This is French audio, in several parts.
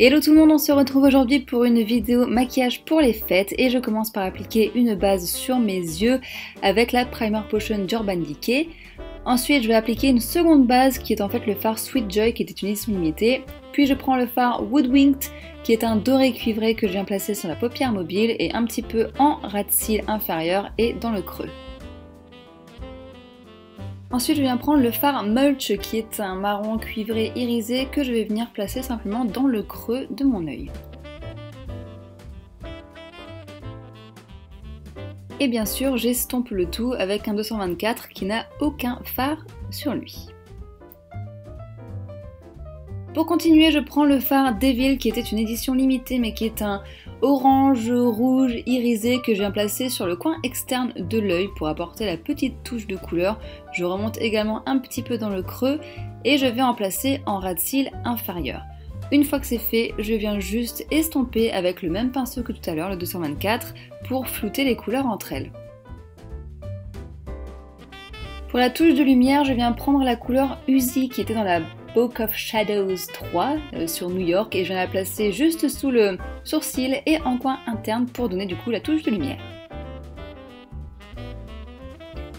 Hello tout le monde, on se retrouve aujourd'hui pour une vidéo maquillage pour les fêtes et je commence par appliquer une base sur mes yeux avec la Primer Potion d'Urban Decay. Ensuite je vais appliquer une seconde base qui est en fait le fard Sweet Joy qui était une édition limitée. Puis je prends le fard Woodwinked qui est un doré cuivré que je viens placer sur la paupière mobile et un petit peu en ras de cils inférieur et dans le creux. Ensuite je viens prendre le fard Mulch qui est un marron cuivré irisé que je vais venir placer simplement dans le creux de mon œil. Et bien sûr j'estompe le tout avec un 224 qui n'a aucun fard sur lui. Pour continuer, je prends le fard Devil qui était une édition limitée mais qui est un orange rouge irisé que je viens placer sur le coin externe de l'œil pour apporter la petite touche de couleur. Je remonte également un petit peu dans le creux et je vais en placer en ras de cils inférieur. Une fois que c'est fait, je viens juste estomper avec le même pinceau que tout à l'heure, le 224, pour flouter les couleurs entre elles. Pour la touche de lumière, je viens prendre la couleur Uzi qui était dans la Book of Shadows 3 sur New York et je viens la placer juste sous le sourcil et en coin interne pour donner du coup la touche de lumière.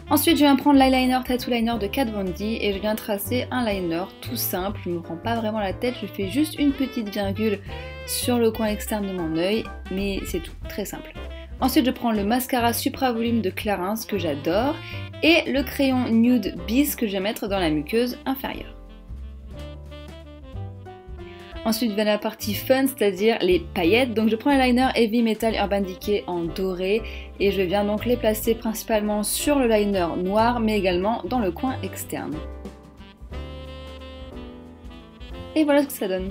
Ensuite je viens prendre l'eyeliner Tattoo Liner de Kat Von D et je viens tracer un liner tout simple, je ne me prends pas vraiment la tête, je fais juste une petite virgule sur le coin externe de mon œil, mais c'est tout, très simple. Ensuite je prends le mascara Supra Volume de Clarins que j'adore et le crayon Nude Bis que je vais mettre dans la muqueuse inférieure. Ensuite vient la partie fun, c'est-à-dire les paillettes. Donc je prends un liner Heavy Metal Urban Decay en doré et je viens donc les placer principalement sur le liner noir mais également dans le coin externe. Et voilà ce que ça donne.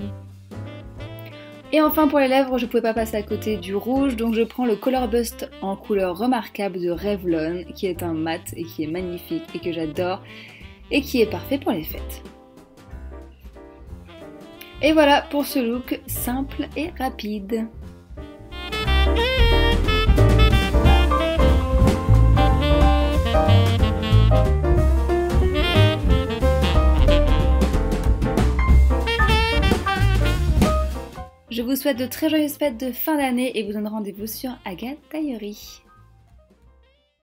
Et enfin pour les lèvres, je ne pouvais pas passer à côté du rouge, donc je prends le Color Bust en couleur remarquable de Revlon qui est un mat et qui est magnifique et que j'adore et qui est parfait pour les fêtes. Et voilà pour ce look simple et rapide. Je vous souhaite de très joyeuses fêtes de fin d'année et vous donne rendez-vous sur Agathe Diary.